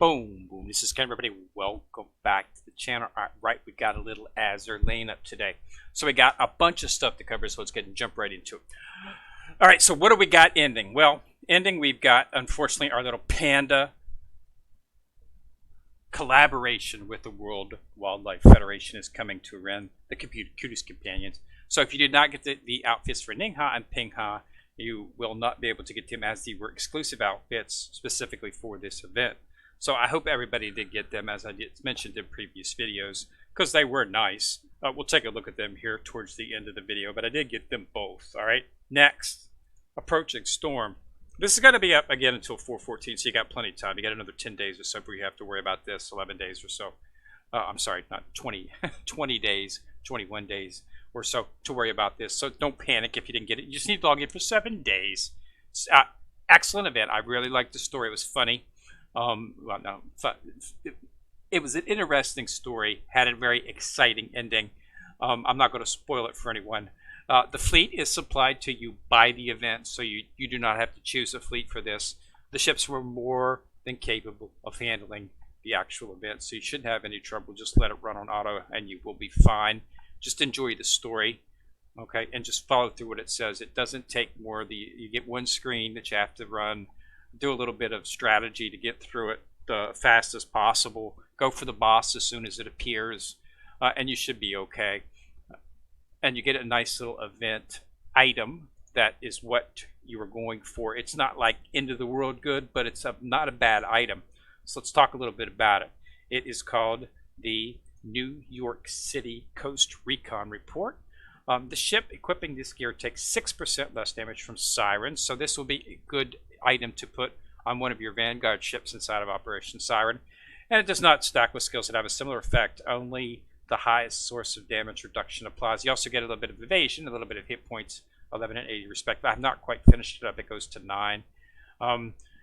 Boom, boom. This is Ken, everybody. Welcome back to the channel. All right, we got a little Azur Lane up today. So we got a bunch of stuff to cover, so let's get and jump right into it. All right, so what do we got ending? Well, ending, we've got, unfortunately, our little panda collaboration with the World Wildlife Federation is coming to an end, the Cutest Companions. So if you did not get the outfits for Ningha and Pingha, you will not be able to get them as they were exclusive outfits specifically for this event. So I hope everybody did get them, as I mentioned in previous videos, because they were nice. We'll take a look at them here towards the end of the video, but I did get them both. All right, next, Approaching Storm. This is going to be up again until 4/14, so you got plenty of time. You got another 10 days or so before you have to worry about this, 11 days or so. I'm sorry, not 20, 20 days, 21 days or so to worry about this. So don't panic if you didn't get it. You just need to log in for 7 days. Excellent event. I really liked the story. It was funny. Well, no, it was an interesting story, had a very exciting ending. I'm not going to spoil it for anyone. The fleet is supplied to you by the event, so you do not have to choose a fleet for this. The ships were more than capable of handling the actual event, so you shouldn't have any trouble. Just let it run on auto and you will be fine. Just enjoy the story, okay, and just follow through what it says. It doesn't take more. You get one screen that you have to run, do a little bit of strategy to get through it the fastest possible. Go for the boss as soon as it appears, and you should be okay. And you get a nice little event item that is what you were going for. It's not like end of the world good, but it's not a bad item. So let's talk a little bit about it. It is called the New York City Coast Recon Report. The ship equipping this gear takes 6% less damage from Sirens, so this will be a good item to put on one of your Vanguard ships inside of Operation Siren. And it does not stack with skills that have a similar effect. Only the highest source of damage reduction applies. You also get a little bit of evasion, a little bit of hit points, 11 and 80 respectively. I have not quite finished it up. It goes to 9.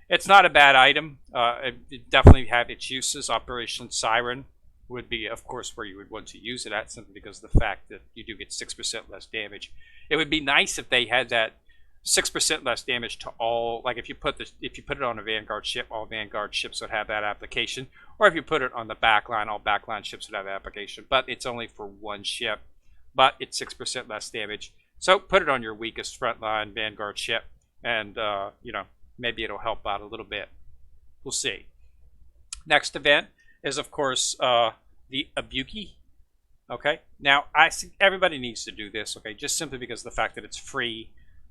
It's not a bad item. It definitely have its uses. Operation Siren would be, of course, where you would want to use it at, simply because of the fact that you do get 6% less damage. It would be nice if they had that 6% less damage to all, like if you put it on a Vanguard ship, all Vanguard ships would have that application, or if you put it on the backline, all backline ships would have that application, but it's only for one ship, but it's 6% less damage. So put it on your weakest frontline Vanguard ship, and you know, maybe it'll help out a little bit. We'll see. Next event is, of course, the Abuki. Okay, now I think everybody needs to do this, okay, just simply because of the fact that it's free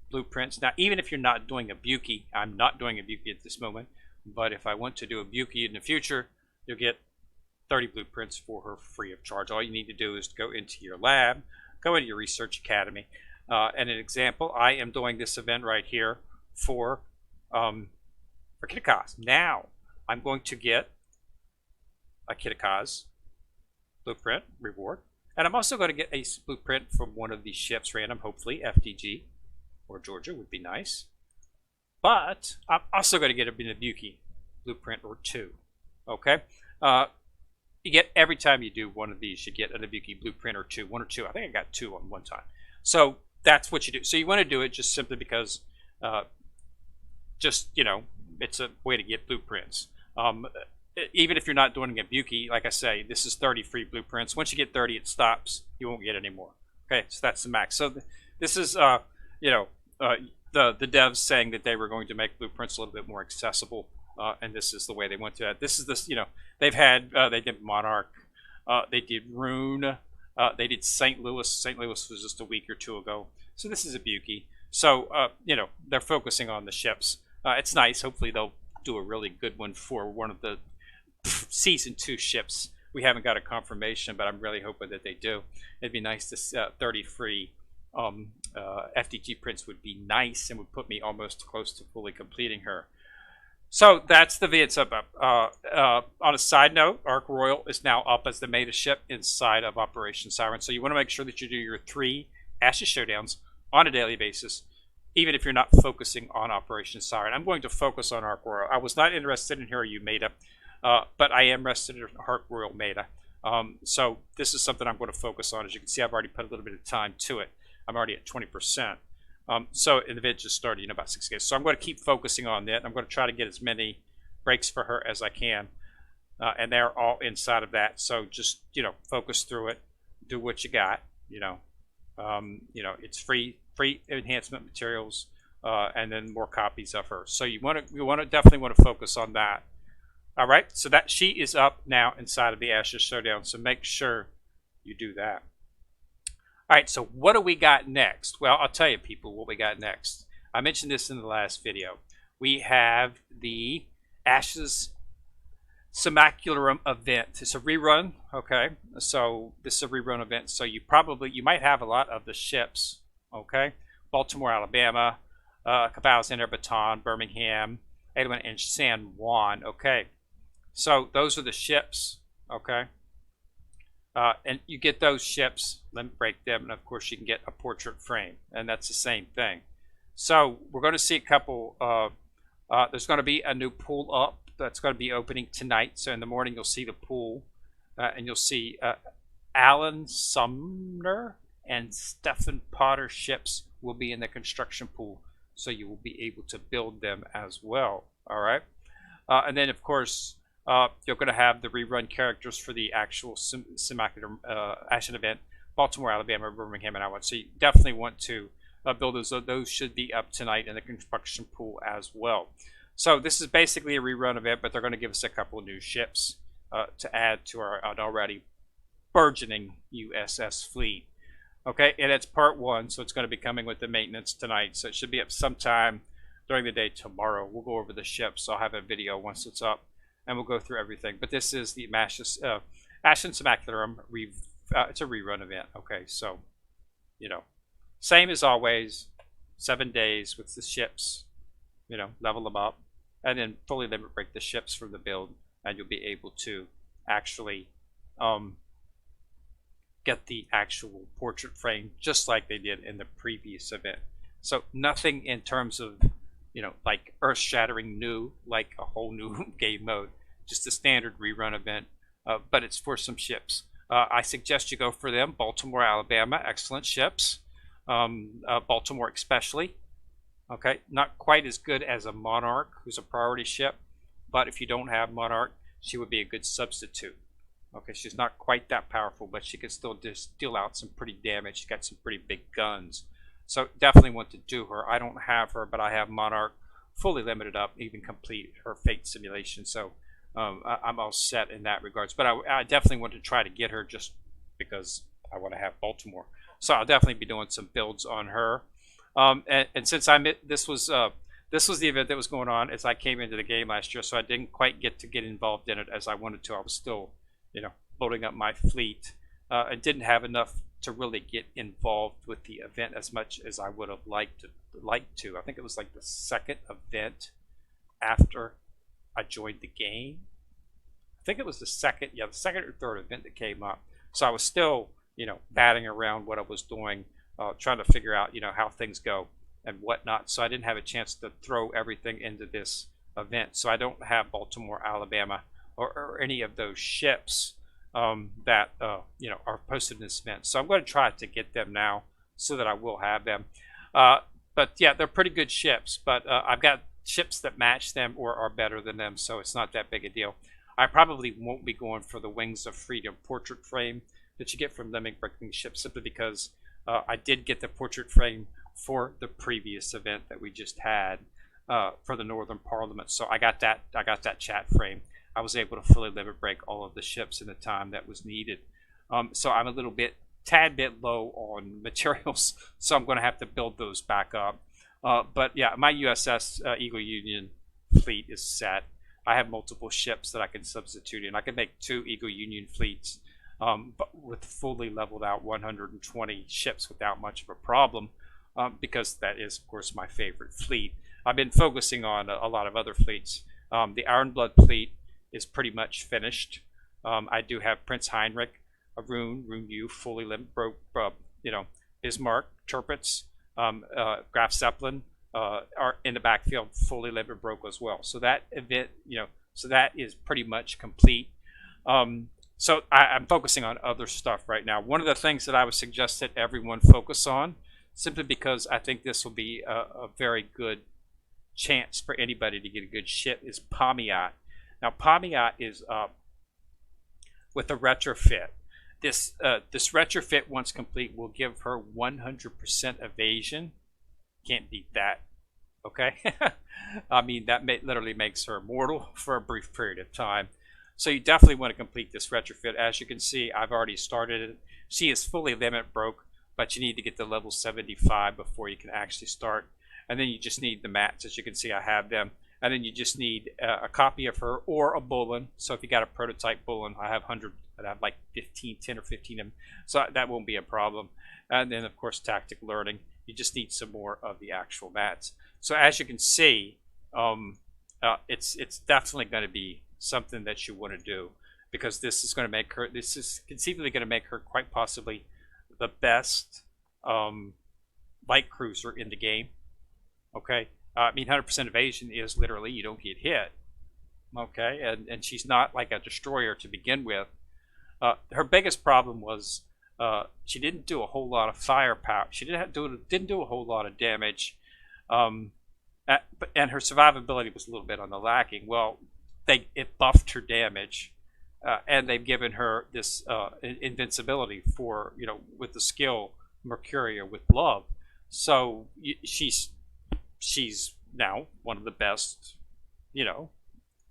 blueprints. Now, even if you're not doing Abuki, I'm not doing Abuki at this moment, but if I want to do Abuki in the future, you'll get 30 blueprints for her free of charge. All you need to do is to go into your lab, go into your research academy, and an example, I am doing this event right here for Kitakaz. Now, I'm going to get a Kitakaz blueprint reward, and I'm also going to get a blueprint from one of these ships, random, hopefully FDG or Georgia would be nice, but I'm also going to get a Abuki blueprint or 2. Okay, you get every time you do one of these, you get an Abuki blueprint or 2, 1 or 2. I think I got 2 on one time. So that's what you do. So you want to do it just simply because, just, you know, it's a way to get blueprints. Even if you're not doing Abuki, like I say, this is 30 free blueprints. Once you get 30, it stops. You won't get any more. Okay, so that's the max. So this is, you know, the devs saying that they were going to make blueprints a little bit more accessible, and this is the way they went to that. This is this, you know, they've had, they did Monarch, they did Rune, they did St. Louis. St. Louis was just a week or 2 ago. So this is Abuki. So, you know, they're focusing on the ships. It's nice. Hopefully they'll do a really good one for one of the Season 2 ships. We haven't got a confirmation, but I'm really hoping that they do. It'd be nice to 30 free FDG prints would be nice and would put me almost close to fully completing her. So that's the VIT's up. On a side note, Ark Royal is now up as the meta ship inside of Operation Siren. So you want to make sure that you do your 3 Ashes Showdowns on a daily basis, even if you're not focusing on Operation Siren. I'm going to focus on Ark Royal. I was not interested in Hiryu Meta, but I am interested in Ark Royal Meta. So this is something I'm going to focus on. As you can see, I've already put a little bit of time to it. I'm already at 20%. So the event just started, in about 6 days. So I'm going to keep focusing on that. I'm going to try to get as many breaks for her as I can. and they're all inside of that. So just focus through it, do what you got. It's free enhancement materials, and then more copies of her. So you definitely want to focus on that. All right, so that sheet is up now inside of the Ashes Showdown. So make sure you do that. All right, so what do we got next? Well, I'll tell you, people, what we got next. I mentioned this in the last video. We have the Ashes Simulacrum event. It's a rerun, okay? So this is a rerun event. So you might have a lot of the ships, okay? Baltimore, Alabama, Cabals, Baton, Birmingham, Edwin, and San Juan, okay? So those are the ships, okay? And you get those ships, limit break them, and of course you can get a portrait frame, and that's the same thing. So we're going to see a couple. There's going to be a new pool up that's going to be opening tonight. So in the morning you'll see the pool, and you'll see Alan Sumner and Stephen Potter ships will be in the construction pool, so you will be able to build them as well. All right, and then of course. You're going to have the rerun characters for the actual Simulacrum Ashen event, Baltimore, Alabama, Birmingham, and Iowa. So you definitely want to build those. Those should be up tonight in the construction pool as well. So this is basically a rerun event, but they're going to give us a couple of new ships to add to our already burgeoning USS fleet. Okay, and it's part one, so it's going to be coming with the maintenance tonight. So it should be up sometime during the day tomorrow. We'll go over the ships. I'll have a video once it's up. And we'll go through everything. But this is the Ashen Simulacrum. It's a rerun event. Okay, so, same as always. 7 days with the ships. Level them up. And then fully limit break the ships from the build. And you'll be able to actually get the actual portrait frame just like they did in the previous event. So nothing in terms of like earth-shattering new, like a whole new game mode. Just a standard rerun event, but it's for some ships. I suggest you go for them. Baltimore, Alabama, excellent ships. Baltimore especially. Okay, not quite as good as a Monarch, who's a priority ship, but if you don't have Monarch, she would be a good substitute. Okay, she's not quite that powerful, but she can still deal out some pretty damage. She's got some pretty big guns. So definitely want to do her. I don't have her, but I have Monarch fully limited up, even complete her fate simulation. So I'm all set in that regards. But I definitely want to try to get her just because I want to have Baltimore. So I'll definitely be doing some builds on her. And since this was the event that was going on as I came into the game last year, so I didn't quite get involved in it as I wanted to. I was still, loading up my fleet. I didn't have enough to really get involved with the event as much as I would have liked to. I think it was like the second event after I joined the game. I think it was the second or third event that came up. So I was still, batting around what I was doing, trying to figure out, how things go and whatnot. So I didn't have a chance to throw everything into this event. So I don't have Baltimore, Alabama, or any of those ships that are posted in this event. So I'm going to try to get them now so that I will have them. But yeah, they're pretty good ships, but I've got ships that match them or are better than them, so it's not that big a deal. I probably won't be going for the Wings of Freedom portrait frame that you get from limit breaking ships, simply because I did get the portrait frame for the previous event that we just had for the Northern Parliament. So I got that chat frame. I was able to fully limit break all of the ships in the time that was needed. So I'm a tad bit low on materials, so I'm going to have to build those back up. But yeah, my USS Eagle Union fleet is set. I have multiple ships that I can substitute in. I can make 2 Eagle Union fleets, but with fully leveled out 120 ships without much of a problem, because that is, of course, my favorite fleet. I've been focusing on a lot of other fleets. The Ironblood fleet is pretty much finished. I do have Prince Heinrich, a Rune U, fully limit broke, Bismarck, Tirpitz, Graf Zeppelin are in the backfield, fully limit broke as well. So that event, so that is pretty much complete. So I'm focusing on other stuff right now. One of the things that I would suggest that everyone focus on, simply because I think this will be a very good chance for anybody to get a good ship, is Pomiat. Now Pomiat is with a retrofit. This retrofit, once complete, will give her 100% evasion. Can't beat that. Okay, I mean literally makes her immortal for a brief period of time. So you definitely want to complete this retrofit. As you can see, I've already started it. She is fully limit broke, but you need to get to level 75 before you can actually start. And then you just need the mats. As you can see, I have them. And then you just need a copy of her or a Bullen. So if you got a prototype Bullen, I have 100. I have like 10 or 15 of them. So that won't be a problem. And then, of course, tactic learning. You just need some more of the actual mats. So as you can see, it's definitely going to be something that you want to do, because this is going to make her, this is conceivably going to make her quite possibly the best light cruiser in the game. Okay, I mean 100% evasion is literally you don't get hit. Okay, and she's not like a destroyer to begin with. Her biggest problem was she didn't do a whole lot of firepower. She didn't do a whole lot of damage, and her survivability was a little bit on the lacking. Well, it buffed her damage, and they've given her this invincibility for, you know, with the skill Mercuria with love. So she's now one of the best, you know,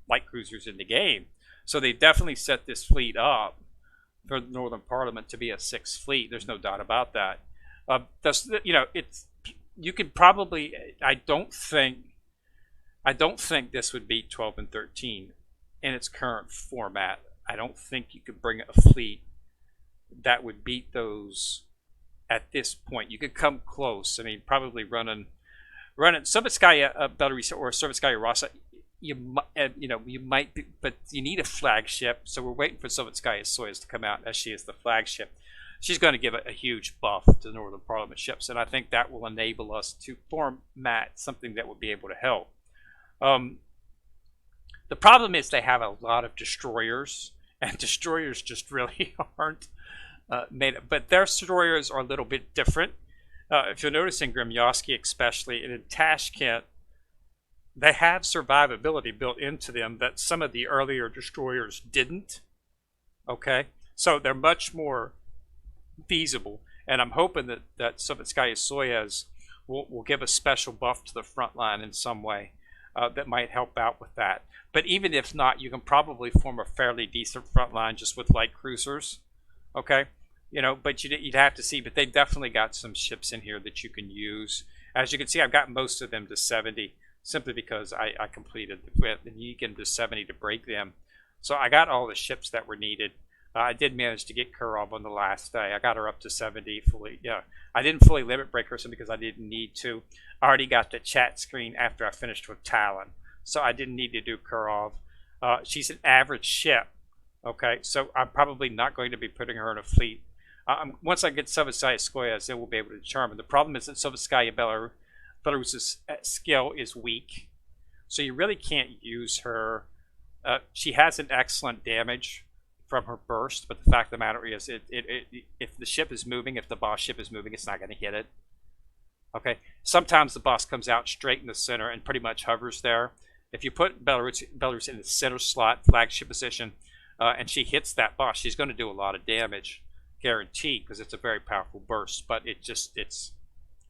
light cruisers in the game. So they definitely set this fleet up for the Northern Parliament to be a 6th fleet. There's no doubt about that. You know, you could probably. I don't think this would beat 12 and 13 in its current format. I don't think you could bring a fleet that would beat those at this point. You could come close. I mean, probably running Sovetskaya Belarus or Sovetskaya Rasa. You might be, but you need a flagship. So we're waiting for Sovetskaya Soyuz to come out, as she is the flagship. She's going to give a huge buff to the Northern Parliament ships, and I think that will enable us to format something that would be able to help. The problem is they have a lot of destroyers, and destroyers just really aren't made up. But their destroyers are a little bit different. If you'll notice in Grimyovsky especially, and in Tashkent, they have survivability built into them that some of the earlier destroyers didn't. Okay? So they're much more feasible. And I'm hoping that Sovetskaya Soyuz will give a special buff to the front line in some way that might help out with that. But even if not, you can probably form a fairly decent front line just with light cruisers. Okay? You know, but you'd have to see. But they definitely got some ships in here that you can use. As you can see, I've got most of them to 70. Simply because I completed the width, and you get them to 70 to break them. So I got all the ships that were needed. I did manage to get Kurov on the last day. I got her up to 70 fully. Yeah, I didn't fully limit break her because I didn't need to. I already got the chat screen after I finished with Talon, so I didn't need to do Kurov. She's an average ship. Okay, so I'm probably not going to be putting her in a fleet. Once I get Sovetskaya Soyuz, then we'll be able to charm her. The problem is that Sovetskaya Belarus's skill is weak, so you really can't use her. She has an excellent damage from her burst, but the fact of the matter is, if the ship is moving, if the boss ship is moving, it's not going to hit it. Okay, sometimes the boss comes out straight in the center and pretty much hovers there. If you put Belarus in the center slot, flagship position, and she hits that boss, she's going to do a lot of damage, guaranteed, because it's a very powerful burst. But it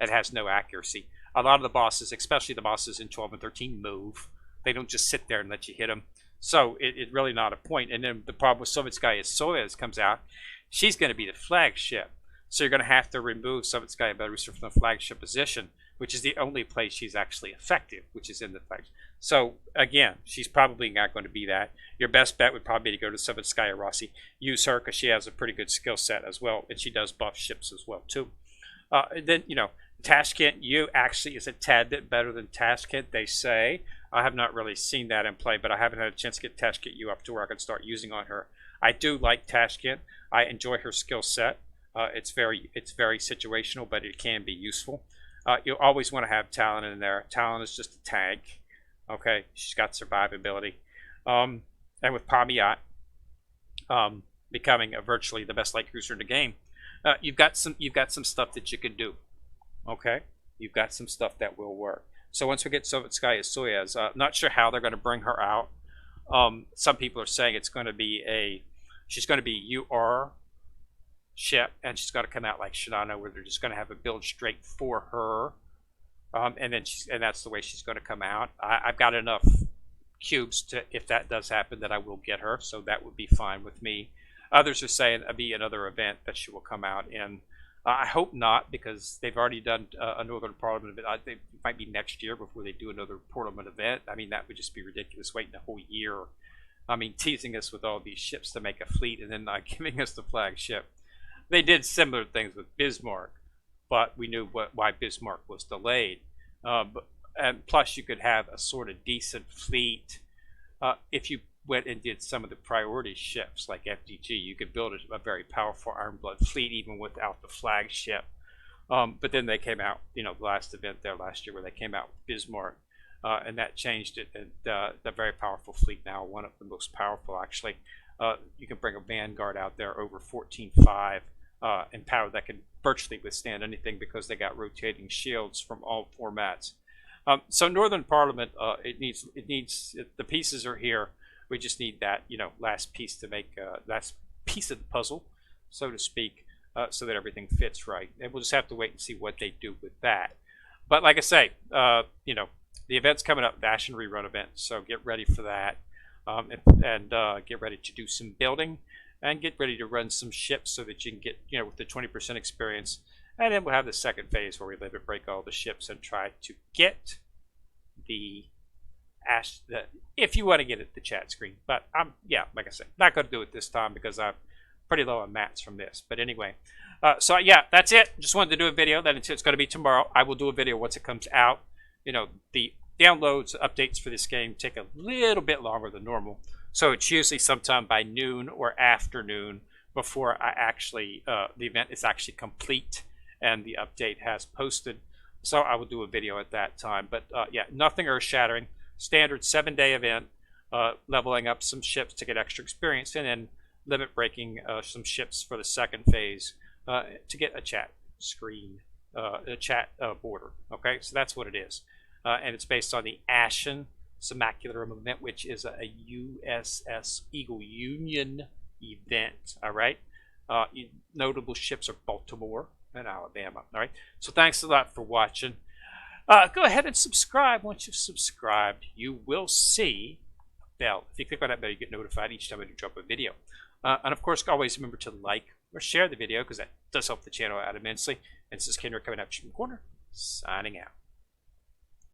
has no accuracy. A lot of the bosses, especially the bosses in 12 and 13, move. They don't just sit there and let you hit them. So it's really not a point. And then the problem with Sovetskaya Soyuz comes out. She's going to be the flagship. So you're going to have to remove Sovetskaya Belarus from the flagship position, which is the only place she's actually effective, which is in the flagship. So again, she's probably not going to be that. Your best bet would probably be to go to Sovetskaya Rossi. Use her because she has a pretty good skill set as well, and she does buff ships as well too. Then, you know, Tashkent U actually is a tad bit better than Tashkent, they say. I have not really seen that in play, but I haven't had a chance to get Tashkent U up to where I can start using on her. I do like Tashkent. I enjoy her skill set. It's very situational, but it can be useful. You'll always want to have Talon in there. Talon is just a tank. Okay, she's got survivability. And with Pamiat becoming virtually the best light cruiser in the game, you've got some stuff that you can do. Okay, you've got some stuff that will work. So once we get Sovetskaya Soyuz, not sure how they're going to bring her out. Some people are saying it's going to be a she's going to be UR ship, and she's got to come out like Shinano, where they're just going to have a build straight for her, and that's the way she's going to come out. I've got enough cubes to, if that does happen, that I will get her, so that would be fine with me. Others are saying it'll be another event that she will come out in. I hope not, because they've already done a Northern Parliament event. I think it might be next year before they do another Parliament event. I mean, that would just be ridiculous, waiting a whole year. I mean, teasing us with all these ships to make a fleet and then not giving us the flagship. They did similar things with Bismarck, but we knew why Bismarck was delayed. And plus, you could have a sort of decent fleet if you went and did some of the priority ships like FDG. You could build a very powerful Ironblood fleet even without the flagship. But then they came out, you know, the last event there last year where they came out with Bismarck, and that changed it. And the very powerful fleet now, one of the most powerful actually. You can bring a Vanguard out there over 14.5 and power that can virtually withstand anything because they got rotating shields from all formats. So Northern Parliament, it needs the pieces are here. We just need that, you know, last piece to make last piece of the puzzle, so to speak, so that everything fits right. And we'll just have to wait and see what they do with that. But like I say, you know, the event's coming up, the Ashen Rerun event, so get ready for that, and get ready to do some building and get ready to run some ships so that you can get, you know, with the 20% experience. And then we'll have the second phase where we live and break all the ships and try to get the if you want to get it, the chat screen. But yeah, like I said, not going to do it this time because I'm pretty low on mats from this. But anyway, so yeah, that's it. Just wanted to do a video. That it's going to be tomorrow. I will do a video once it comes out. You know, the downloads, updates for this game take a little bit longer than normal. So it's usually sometime by noon or afternoon before I actually, the event is actually complete and the update has posted. So I will do a video at that time. But yeah, nothing earth-shattering. Standard 7-day event, leveling up some ships to get extra experience, and then limit breaking some ships for the second phase to get a chat screen, a chat border. Okay, so that's what it is. And it's based on the Ashen Rerun event, which is a USS Eagle Union event. All right, notable ships are Baltimore and Alabama. All right, so thanks a lot for watching. Go ahead and subscribe. Once you've subscribed, you will see a bell. If you click on that bell, you get notified each time I do drop a video. And of course, always remember to like or share the video because that does help the channel out immensely. And this is Kendra coming out from the corner, signing out.